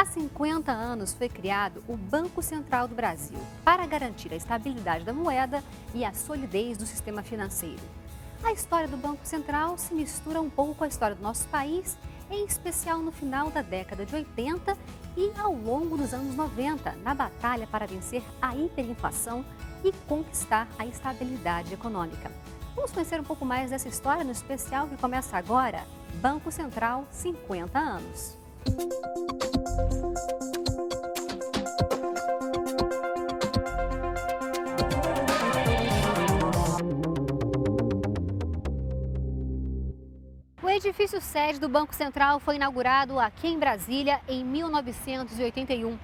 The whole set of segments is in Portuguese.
Há 50 anos foi criado o Banco Central do Brasil para garantir a estabilidade da moeda e a solidez do sistema financeiro. A história do Banco Central se mistura um pouco com a história do nosso país, em especial no final da década de 80 e ao longo dos anos 90, na batalha para vencer a hiperinflação e conquistar a estabilidade econômica. Vamos conhecer um pouco mais dessa história no especial que começa agora, Banco Central 50 anos. O edifício sede do Banco Central foi inaugurado aqui em Brasília em 1981.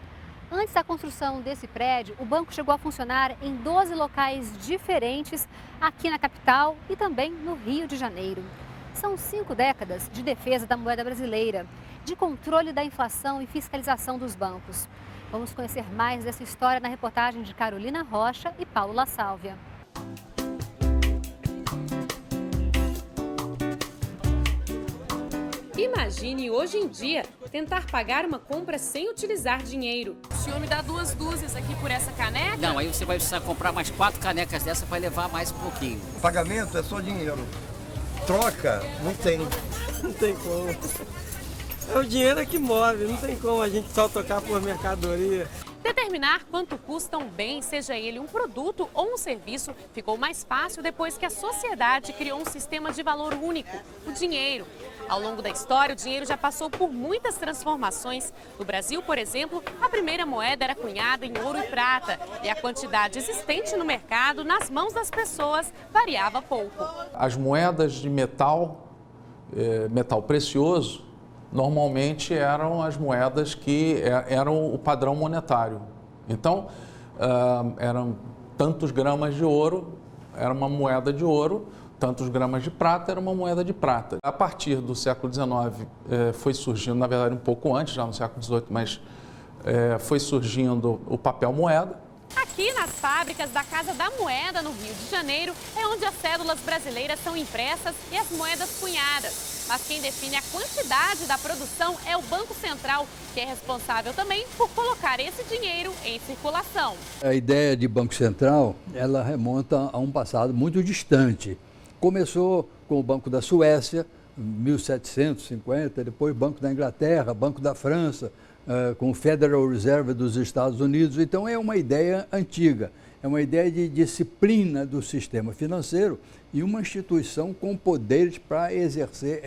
Antes da construção desse prédio, o banco chegou a funcionar em 12 locais diferentes aqui na capital e também no Rio de Janeiro. São 5 décadas de defesa da moeda brasileira, de controle da inflação e fiscalização dos bancos. Vamos conhecer mais dessa história na reportagem de Carolina Rocha e Paulo La Sálvia. Imagine hoje em dia tentar pagar uma compra sem utilizar dinheiro. O senhor me dá 2 dúzias aqui por essa caneca? Não, aí você vai precisar comprar mais 4 canecas dessa para levar mais um pouquinho. O pagamento é só dinheiro. Troca, não tem. Não tem como. É o dinheiro que move, não tem como a gente só trocar por mercadoria. Determinar quanto custa um bem, seja ele um produto ou um serviço, ficou mais fácil depois que a sociedade criou um sistema de valor único, o dinheiro. Ao longo da história, o dinheiro já passou por muitas transformações. No Brasil, por exemplo, a primeira moeda era cunhada em ouro e prata e a quantidade existente no mercado, nas mãos das pessoas, variava pouco. As moedas de metal, metal precioso, normalmente eram as moedas que eram o padrão monetário. Então, eram tantos gramas de ouro, era uma moeda de ouro, tantos gramas de prata, era uma moeda de prata. A partir do século XIX foi surgindo, na verdade um pouco antes, já no século XVIII, mas foi surgindo o papel moeda. Aqui nas fábricas da Casa da Moeda, no Rio de Janeiro, é onde as cédulas brasileiras são impressas e as moedas cunhadas. Mas quem define a quantidade da produção é o Banco Central, que é responsável também por colocar esse dinheiro em circulação. A ideia de Banco Central, ela remonta a um passado muito distante. Começou com o Banco da Suécia, em 1750, depois Banco da Inglaterra, Banco da França, com o Federal Reserve dos Estados Unidos. Então é uma ideia antiga, é uma ideia de disciplina do sistema financeiro e uma instituição com poderes para exercer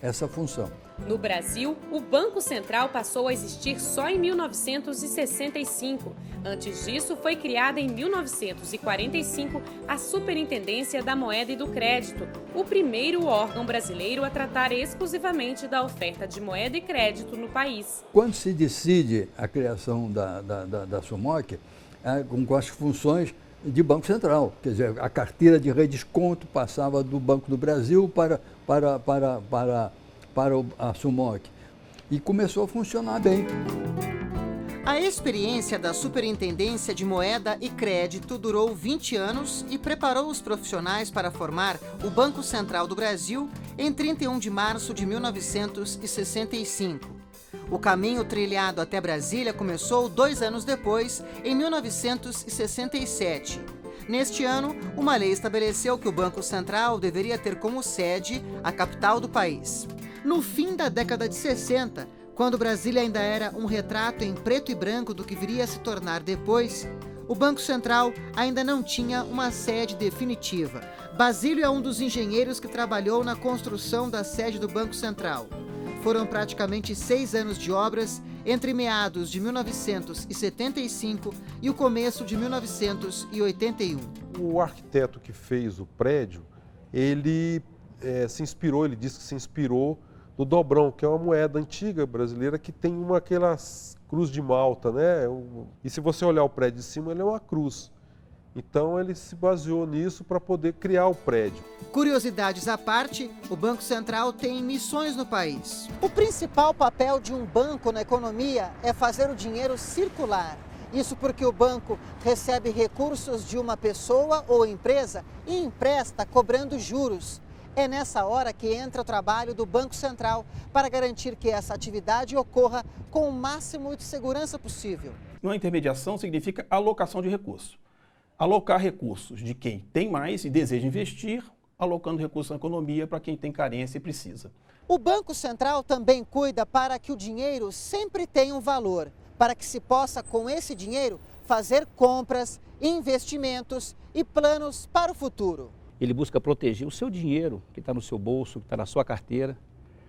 essa função. No Brasil, o Banco Central passou a existir só em 1965. Antes disso, foi criada em 1945 a Superintendência da Moeda e do Crédito, o primeiro órgão brasileiro a tratar exclusivamente da oferta de moeda e crédito no país. Quando se decide a criação da SUMOC, com as funções de Banco Central, quer dizer, a carteira de redesconto passava do Banco do Brasil para a SUMOC e começou a funcionar bem. A experiência da Superintendência de Moeda e Crédito durou 20 anos e preparou os profissionais para formar o Banco Central do Brasil em 31 de março de 1965. O caminho trilhado até Brasília começou 2 anos depois, em 1967. Neste ano, uma lei estabeleceu que o Banco Central deveria ter como sede a capital do país. No fim da década de 60, quando Brasília ainda era um retrato em preto e branco do que viria a se tornar depois, o Banco Central ainda não tinha uma sede definitiva. Basílio é um dos engenheiros que trabalhou na construção da sede do Banco Central. Foram praticamente 6 anos de obras entre meados de 1975 e o começo de 1981. O arquiteto que fez o prédio, ele disse que se inspirou no dobrão, que é uma moeda antiga brasileira que tem aquelas cruz de Malta, né? E se você olhar o prédio de cima, ele é uma cruz. Então ele se baseou nisso para poder criar o prédio. Curiosidades à parte, o Banco Central tem missões no país. O principal papel de um banco na economia é fazer o dinheiro circular. Isso porque o banco recebe recursos de uma pessoa ou empresa e empresta cobrando juros. É nessa hora que entra o trabalho do Banco Central para garantir que essa atividade ocorra com o máximo de segurança possível. Uma intermediação significa alocação de recursos. Alocar recursos de quem tem mais e deseja investir, alocando recursos na economia para quem tem carência e precisa. O Banco Central também cuida para que o dinheiro sempre tenha um valor, para que se possa, com esse dinheiro, fazer compras, investimentos e planos para o futuro. Ele busca proteger o seu dinheiro, que está no seu bolso, que está na sua carteira,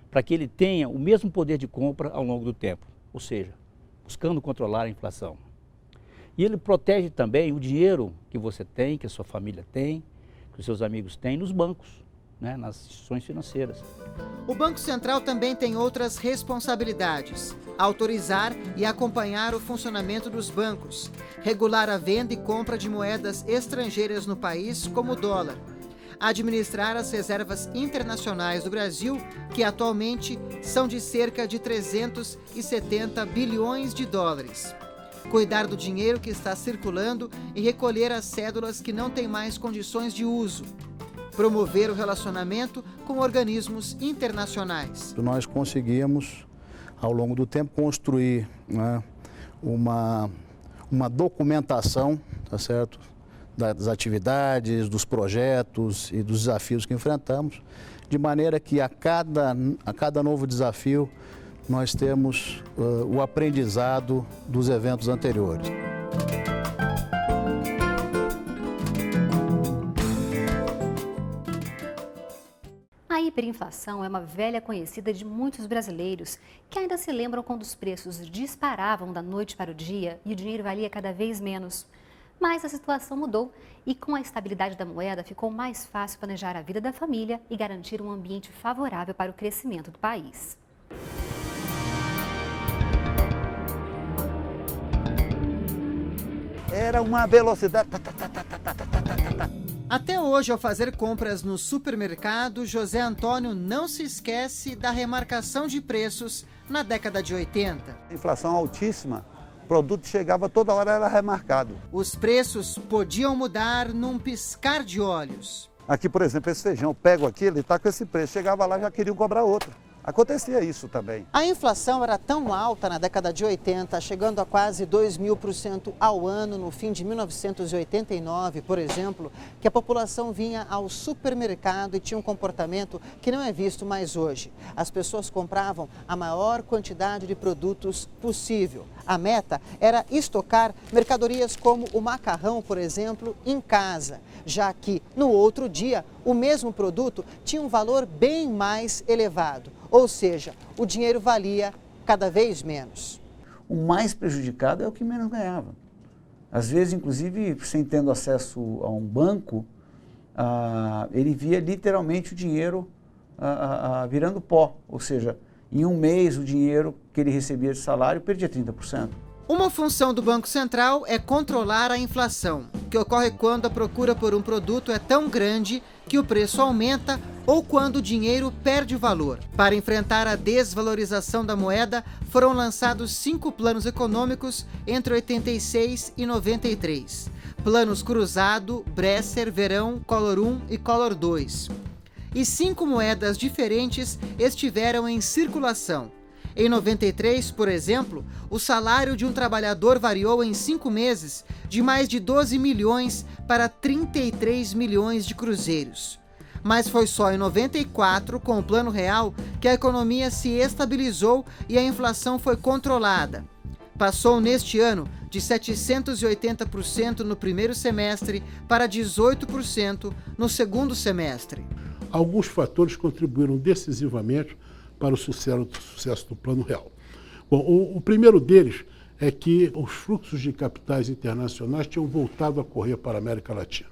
para que ele tenha o mesmo poder de compra ao longo do tempo, ou seja, buscando controlar a inflação. E ele protege também o dinheiro que você tem, que a sua família tem, que os seus amigos têm nos bancos, né, nas instituições financeiras. O Banco Central também tem outras responsabilidades: autorizar e acompanhar o funcionamento dos bancos, regular a venda e compra de moedas estrangeiras no país, como o dólar, administrar as reservas internacionais do Brasil, que atualmente são de cerca de 370 bilhões de dólares. Cuidar do dinheiro que está circulando e recolher as cédulas que não têm mais condições de uso. Promover o relacionamento com organismos internacionais. Nós conseguimos, ao longo do tempo, construir, né, uma documentação, tá certo, das atividades, dos projetos e dos desafios que enfrentamos, de maneira que a cada novo desafio nós temos o aprendizado dos eventos anteriores. A hiperinflação é uma velha conhecida de muitos brasileiros que ainda se lembram quando os preços disparavam da noite para o dia e o dinheiro valia cada vez menos. Mas a situação mudou e com a estabilidade da moeda ficou mais fácil planejar a vida da família e garantir um ambiente favorável para o crescimento do país. Era uma velocidade... Até hoje, ao fazer compras no supermercado, José Antônio não se esquece da remarcação de preços na década de 80. Inflação altíssima, o produto chegava toda hora, era remarcado. Os preços podiam mudar num piscar de olhos. Aqui, por exemplo, esse feijão, eu pego aqui, ele está com esse preço, chegava lá já queriam cobrar outro. Acontecia isso também. A inflação era tão alta na década de 80, chegando a quase 2.000% ao ano no fim de 1989, por exemplo, que a população vinha ao supermercado e tinha um comportamento que não é visto mais hoje. As pessoas compravam a maior quantidade de produtos possível. A meta era estocar mercadorias como o macarrão, por exemplo, em casa, já que no outro dia o mesmo produto tinha um valor bem mais elevado. Ou seja, o dinheiro valia cada vez menos. O mais prejudicado é o que menos ganhava. Às vezes, inclusive, sem tendo acesso a um banco, ele via literalmente o dinheiro virando pó. Ou seja, em um mês o dinheiro que ele recebia de salário perdia 30%. Uma função do Banco Central é controlar a inflação, que ocorre quando a procura por um produto é tão grande que o preço aumenta ou quando o dinheiro perde valor. Para enfrentar a desvalorização da moeda, foram lançados 5 planos econômicos entre 86 e 93. Planos Cruzado, Bresser, Verão, Collor 1 e Collor 2. E 5 moedas diferentes estiveram em circulação. Em 93, por exemplo, o salário de um trabalhador variou em 5 meses de mais de 12 milhões para 33 milhões de cruzeiros. Mas foi só em 94, com o Plano Real, que a economia se estabilizou e a inflação foi controlada. Passou neste ano de 780% no primeiro semestre para 18% no segundo semestre. Alguns fatores contribuíram decisivamente para o sucesso do Plano Real. Bom, o primeiro deles é que os fluxos de capitais internacionais tinham voltado a correr para a América Latina.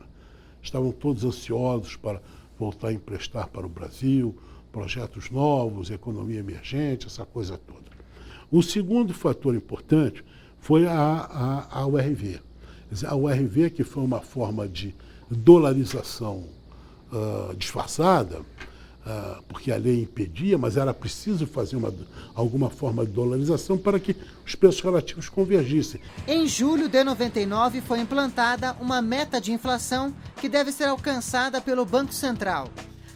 Estavam todos ansiosos para voltar a emprestar para o Brasil, projetos novos, economia emergente, essa coisa toda. O segundo fator importante foi a URV. A URV, que foi uma forma de dolarização disfarçada, porque a lei impedia, mas era preciso fazer alguma forma de dolarização para que os preços relativos convergissem. Em julho de 99 foi implantada uma meta de inflação que deve ser alcançada pelo Banco Central.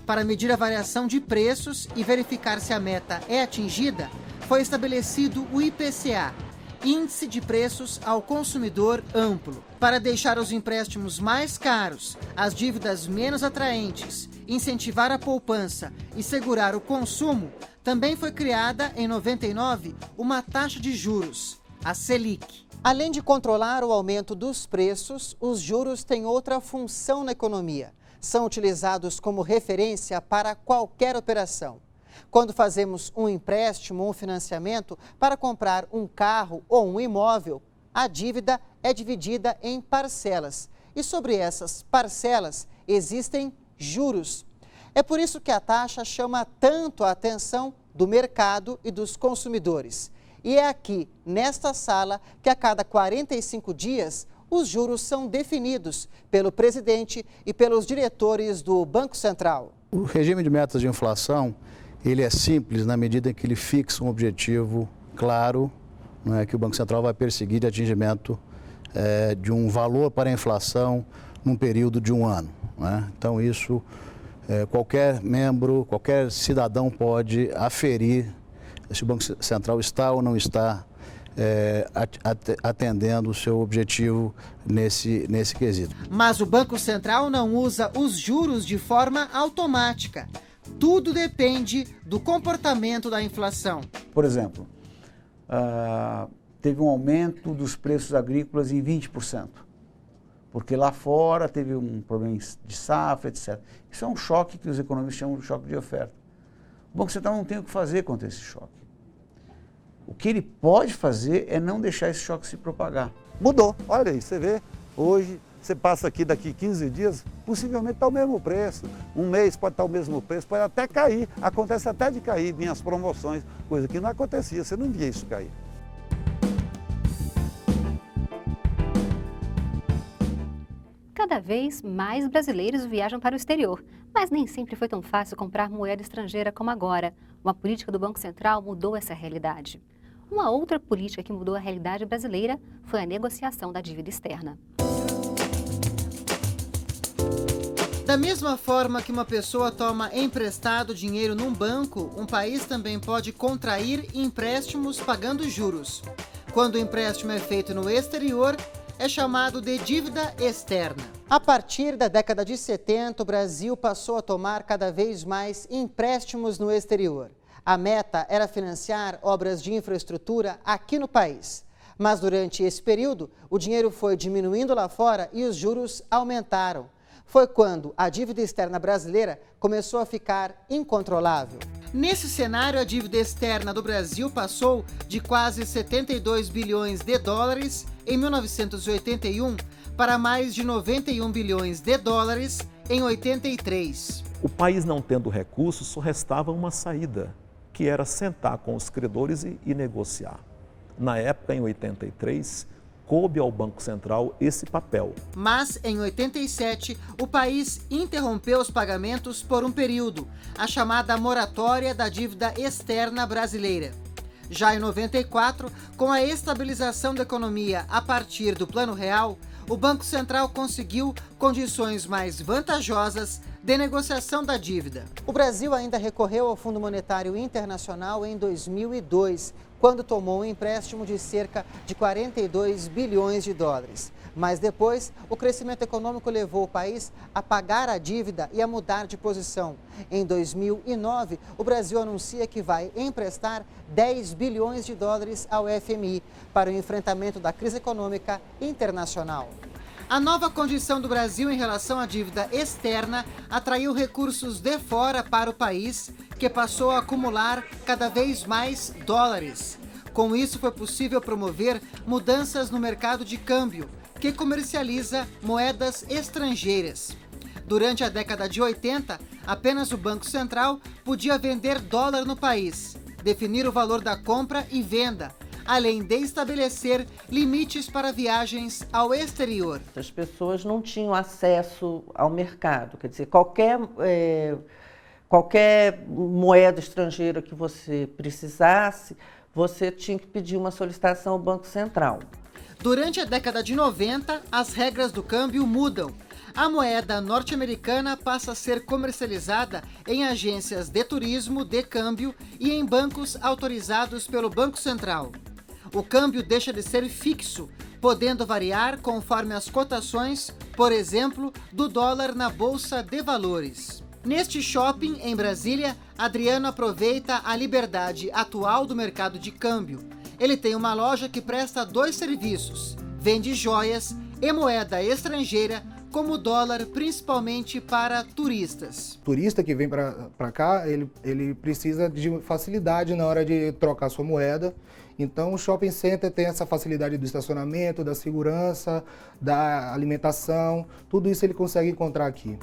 Para medir a variação de preços e verificar se a meta é atingida, foi estabelecido o IPCA, Índice de Preços ao Consumidor Amplo. Para deixar os empréstimos mais caros, as dívidas menos atraentes, incentivar a poupança e segurar o consumo, também foi criada, em 99, uma taxa de juros, a Selic. Além de controlar o aumento dos preços, os juros têm outra função na economia. São utilizados como referência para qualquer operação. Quando fazemos um empréstimo ou um financiamento para comprar um carro ou um imóvel, a dívida é dividida em parcelas. E sobre essas parcelas existem juros. É por isso que a taxa chama tanto a atenção do mercado e dos consumidores. E é aqui, nesta sala, que a cada 45 dias, os juros são definidos pelo presidente e pelos diretores do Banco Central. O regime de metas de inflação, ele é simples na medida em que ele fixa um objetivo claro, não é, que o Banco Central vai perseguir de atingimento de um valor para a inflação num período de um ano. Não é? Então isso, qualquer membro, qualquer cidadão pode aferir se o Banco Central está ou não está atendendo o seu objetivo nesse quesito. Mas o Banco Central não usa os juros de forma automática. Tudo depende do comportamento da inflação. Por exemplo, teve um aumento dos preços agrícolas em 20%, porque lá fora teve um problema de safra, etc. Isso é um choque que os economistas chamam de choque de oferta. O Banco Central não tem o que fazer contra esse choque. O que ele pode fazer é não deixar esse choque se propagar. Mudou, olha aí, você vê, hoje você passa aqui daqui 15 dias, possivelmente está o mesmo preço. Um mês pode estar o mesmo preço, pode até cair. Acontece até de cair, vinha as promoções, coisa que não acontecia, você não via isso cair. Cada vez mais brasileiros viajam para o exterior, mas nem sempre foi tão fácil comprar moeda estrangeira como agora. Uma política do Banco Central mudou essa realidade. Uma outra política que mudou a realidade brasileira foi a negociação da dívida externa. Da mesma forma que uma pessoa toma emprestado dinheiro num banco, um país também pode contrair empréstimos pagando juros. Quando o empréstimo é feito no exterior, é chamado de dívida externa. A partir da década de 70, o Brasil passou a tomar cada vez mais empréstimos no exterior. A meta era financiar obras de infraestrutura aqui no país. Mas durante esse período, o dinheiro foi diminuindo lá fora e os juros aumentaram. Foi quando a dívida externa brasileira começou a ficar incontrolável. Nesse cenário, a dívida externa do Brasil passou de quase 72 bilhões de dólares em 1981 para mais de 91 bilhões de dólares em 83. O país não tendo recursos, só restava uma saída, que era sentar com os credores e negociar. Na época, em 83, coube ao Banco Central esse papel. Mas, em 87, o país interrompeu os pagamentos por um período, a chamada moratória da dívida externa brasileira. Já em 94, com a estabilização da economia a partir do Plano Real, o Banco Central conseguiu condições mais vantajosas de negociação da dívida. O Brasil ainda recorreu ao Fundo Monetário Internacional em 2002, quando tomou um empréstimo de cerca de 42 bilhões de dólares. Mas depois, o crescimento econômico levou o país a pagar a dívida e a mudar de posição. Em 2009, o Brasil anuncia que vai emprestar 10 bilhões de dólares ao FMI para o enfrentamento da crise econômica internacional. A nova condição do Brasil em relação à dívida externa atraiu recursos de fora para o país, que passou a acumular cada vez mais dólares. Com isso, foi possível promover mudanças no mercado de câmbio, que comercializa moedas estrangeiras. Durante a década de 80, apenas o Banco Central podia vender dólar no país, definir o valor da compra e venda, além de estabelecer limites para viagens ao exterior. As pessoas não tinham acesso ao mercado, quer dizer, qualquer moeda estrangeira que você precisasse, você tinha que pedir uma solicitação ao Banco Central. Durante a década de 90, as regras do câmbio mudam. a moeda norte-americana passa a ser comercializada em agências de turismo, de câmbio e em bancos autorizados pelo Banco Central. O câmbio deixa de ser fixo, podendo variar conforme as cotações, por exemplo, do dólar na Bolsa de Valores. Neste shopping, em Brasília, Adriano aproveita a liberdade atual do mercado de câmbio. Ele tem uma loja que presta 2 serviços: vende joias e moeda estrangeira, como dólar, principalmente para turistas. O turista que vem para cá, ele precisa de facilidade na hora de trocar sua moeda. Então, o shopping center tem essa facilidade do estacionamento, da segurança, da alimentação, tudo isso ele consegue encontrar aqui.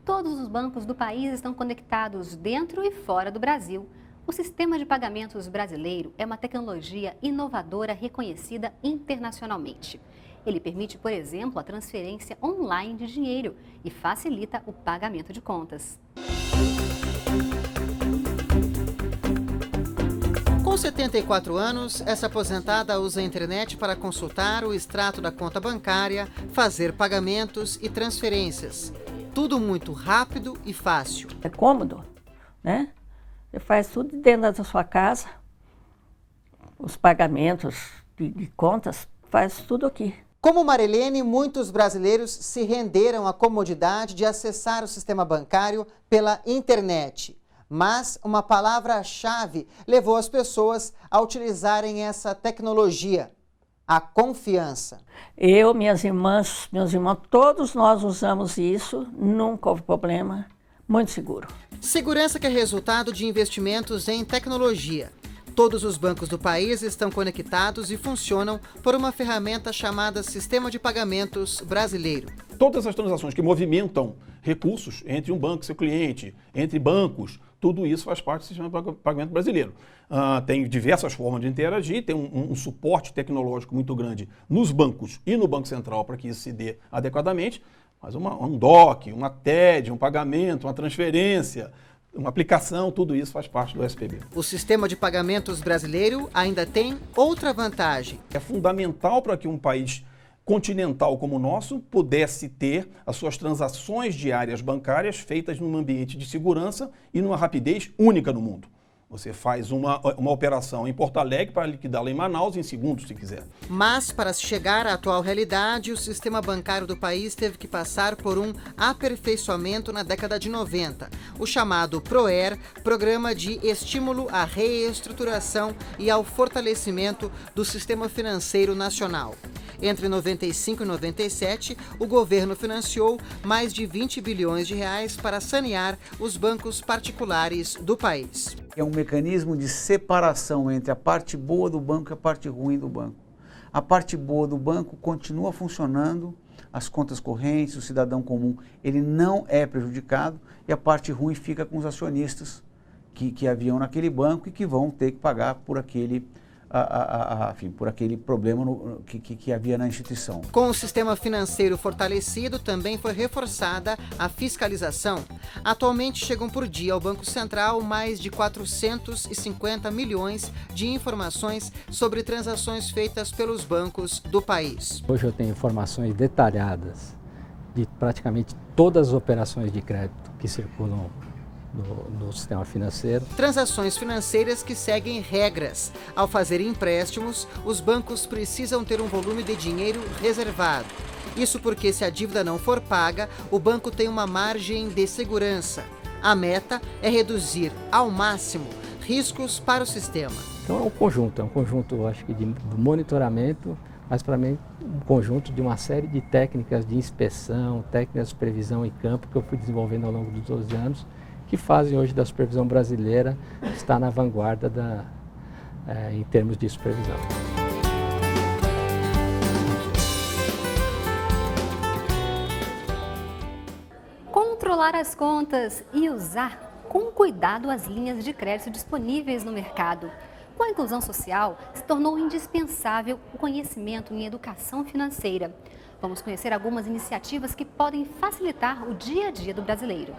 Todos os bancos do país estão conectados dentro e fora do Brasil. O sistema de pagamentos brasileiro é uma tecnologia inovadora reconhecida internacionalmente. Ele permite, por exemplo, a transferência online de dinheiro e facilita o pagamento de contas. Com 74 anos, essa aposentada usa a internet para consultar o extrato da conta bancária, fazer pagamentos e transferências. Tudo muito rápido e fácil. É cômodo, né? Você faz tudo dentro da sua casa, os pagamentos de contas, faz tudo aqui. Como Marilene, muitos brasileiros se renderam à comodidade de acessar o sistema bancário pela internet. Mas uma palavra-chave levou as pessoas a utilizarem essa tecnologia: a confiança. Eu, minhas irmãs, meus irmãos, todos nós usamos isso, nunca houve problema, muito seguro. Segurança que é resultado de investimentos em tecnologia. Todos os bancos do país estão conectados e funcionam por uma ferramenta chamada Sistema de Pagamentos Brasileiro. Todas as transações que movimentam recursos entre um banco e seu cliente, entre bancos, tudo isso faz parte do Sistema de Pagamento Brasileiro. Tem diversas formas de interagir, tem um suporte tecnológico muito grande nos bancos e no Banco Central para que isso se dê adequadamente, mas um DOC, uma TED, um pagamento, uma transferência, uma aplicação, tudo isso faz parte do SPB. O Sistema de Pagamentos Brasileiro ainda tem outra vantagem. É fundamental para que um país continental como o nosso pudesse ter as suas transações diárias bancárias feitas num ambiente de segurança e numa rapidez única no mundo. Você faz uma operação em Porto Alegre para liquidá-la em Manaus em segundos, se quiser. Mas, para se chegar à atual realidade, o sistema bancário do país teve que passar por um aperfeiçoamento na década de 90. O chamado PROER, Programa de Estímulo à Reestruturação e ao Fortalecimento do Sistema Financeiro Nacional. Entre 95 e 97, o governo financiou mais de 20 bilhões de reais para sanear os bancos particulares do país. É um mecanismo de separação entre a parte boa do banco e a parte ruim do banco. A parte boa do banco continua funcionando, as contas correntes, o cidadão comum, ele não é prejudicado, e a parte ruim fica com os acionistas que haviam naquele banco e que vão ter que pagar por aquele por aquele problema que havia na instituição. Com o sistema financeiro fortalecido, também foi reforçada a fiscalização. Atualmente chegam por dia ao Banco Central mais de 450 milhões de informações sobre transações feitas pelos bancos do país. Hoje eu tenho informações detalhadas de praticamente todas as operações de crédito que circulam no sistema financeiro. Transações financeiras que seguem regras. Ao fazer empréstimos, os bancos precisam ter um volume de dinheiro reservado. Isso porque, se a dívida não for paga, o banco tem uma margem de segurança. A meta é reduzir ao máximo riscos para o sistema. Então é um conjunto, acho que de monitoramento, mas para mim um conjunto de uma série de técnicas de inspeção, técnicas de supervisão em campo que eu fui desenvolvendo ao longo dos 12 anos, que fazem hoje da supervisão brasileira estar na vanguarda em termos de supervisão. Controlar as contas e usar com cuidado as linhas de crédito disponíveis no mercado. Com a inclusão social, se tornou indispensável o conhecimento em educação financeira. Vamos conhecer algumas iniciativas que podem facilitar o dia a dia do brasileiro.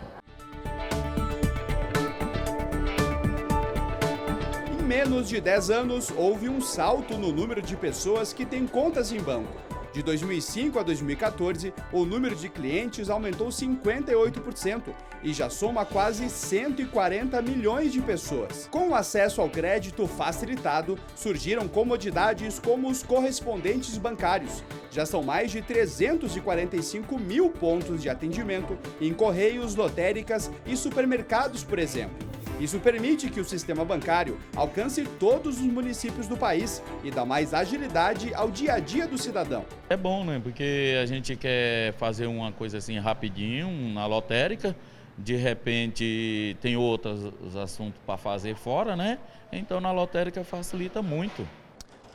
Em menos de 10 anos, houve um salto no número de pessoas que têm contas em banco. De 2005 a 2014, o número de clientes aumentou 58% e já soma quase 140 milhões de pessoas. Com o acesso ao crédito facilitado, surgiram comodidades como os correspondentes bancários. Já são mais de 345 mil pontos de atendimento em correios, lotéricas e supermercados, por exemplo. Isso permite que o sistema bancário alcance todos os municípios do país e dá mais agilidade ao dia a dia do cidadão. É bom, né? Porque a gente quer fazer uma coisa assim rapidinho na lotérica, de repente tem outros assuntos para fazer fora, né? Então na lotérica facilita muito.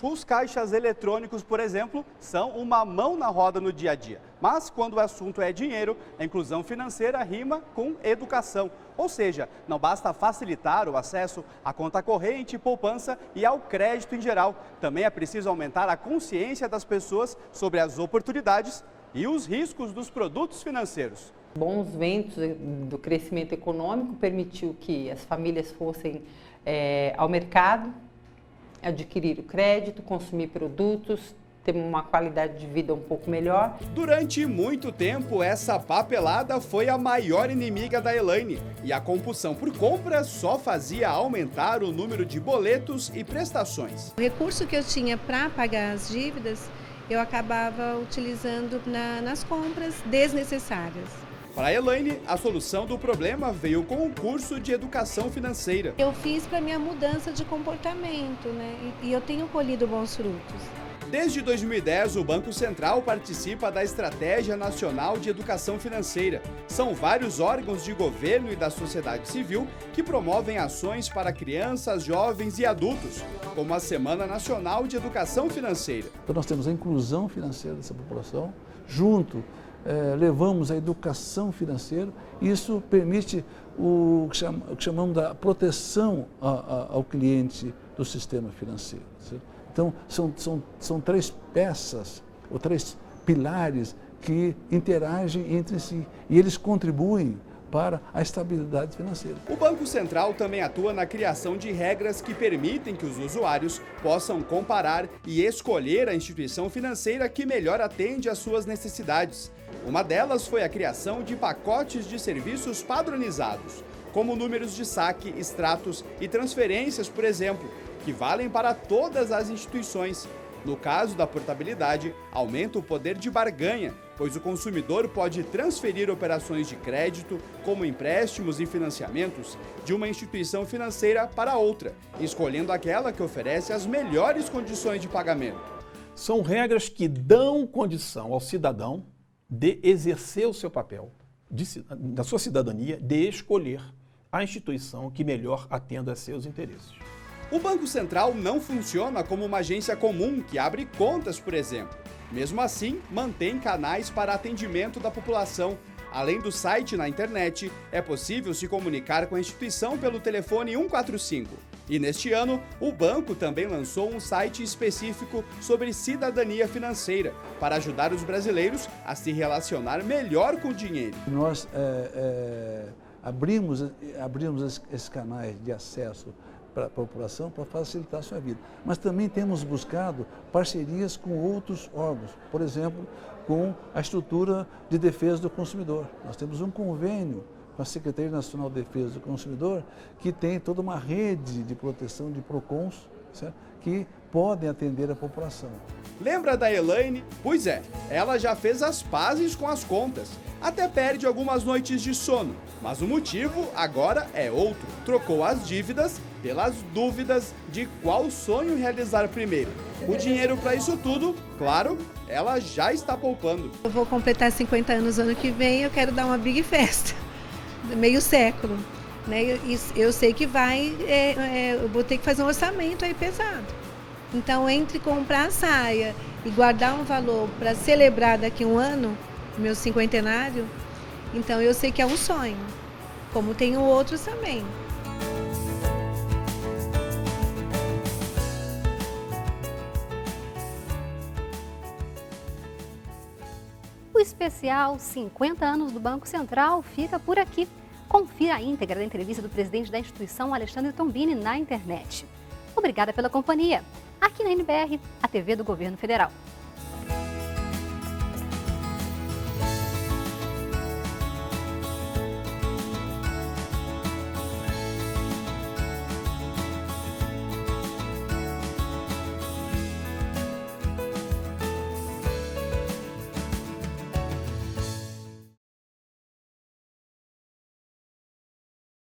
Os caixas eletrônicos, por exemplo, são uma mão na roda no dia a dia. Mas quando o assunto é dinheiro, a inclusão financeira rima com educação. Ou seja, não basta facilitar o acesso à conta corrente, poupança e ao crédito em geral. Também é preciso aumentar a consciência das pessoas sobre as oportunidades e os riscos dos produtos financeiros. Bons ventos do crescimento econômico permitiu que as famílias fossem ao mercado, adquirir o crédito, consumir produtos, ter uma qualidade de vida um pouco melhor. Durante muito tempo, essa papelada foi a maior inimiga da Elaine e a compulsão por compra só fazia aumentar o número de boletos e prestações. O recurso que eu tinha para pagar as dívidas, eu acabava utilizando nas compras desnecessárias. Para a Elaine, a solução do problema veio com um curso de educação financeira. Eu fiz para minha mudança de comportamento, né? E eu tenho colhido bons frutos. Desde 2010, o Banco Central participa da Estratégia Nacional de Educação Financeira. São vários órgãos de governo e da sociedade civil que promovem ações para crianças, jovens e adultos, como a Semana Nacional de Educação Financeira. Então nós temos a inclusão financeira dessa população, junto levamos a educação financeira, isso permite o que chamamos da proteção ao cliente do sistema financeiro. Certo? Então, são três peças, ou três pilares que interagem entre si e eles contribuem para a estabilidade financeira. O Banco Central também atua na criação de regras que permitem que os usuários possam comparar e escolher a instituição financeira que melhor atende às suas necessidades. Uma delas foi a criação de pacotes de serviços padronizados, como números de saque, extratos e transferências, por exemplo, que valem para todas as instituições. No caso da portabilidade, aumenta o poder de barganha, pois o consumidor pode transferir operações de crédito, como empréstimos e financiamentos, de uma instituição financeira para outra, escolhendo aquela que oferece as melhores condições de pagamento. São regras que dão condição ao cidadão de exercer o seu papel, da sua cidadania, de escolher a instituição que melhor atenda a seus interesses. O Banco Central não funciona como uma agência comum que abre contas, por exemplo. Mesmo assim, mantém canais para atendimento da população. Além do site na internet, é possível se comunicar com a instituição pelo telefone 145. E neste ano, o banco também lançou um site específico sobre cidadania financeira, para ajudar os brasileiros a se relacionar melhor com o dinheiro. Nós abrimos esses canais de acesso para a população para facilitar a sua vida. Mas também temos buscado parcerias com outros órgãos, por exemplo, com a estrutura de defesa do consumidor. Nós temos um convênio com a Secretaria Nacional de Defesa do Consumidor, que tem toda uma rede de proteção de PROCONs, certo? Que podem atender a população. Lembra da Elaine? Pois é, ela já fez as pazes com as contas. Até perde algumas noites de sono, mas o motivo agora é outro. Trocou as dívidas pelas dúvidas de qual sonho realizar primeiro. O dinheiro para isso tudo, claro, ela já está poupando. Eu vou completar 50 anos ano que vem e eu quero dar uma big festa, meio século. Né? Eu sei que eu vou ter que fazer um orçamento aí pesado. Então, entre comprar a saia e guardar um valor para celebrar daqui a um ano, meu cinquentenário, então eu sei que é um sonho, como tenho outros também. O especial 50 anos do Banco Central fica por aqui. Confira a íntegra da entrevista do presidente da instituição, Alexandre Tombini, na internet. Obrigada pela companhia. Aqui na NBR, a TV do Governo Federal.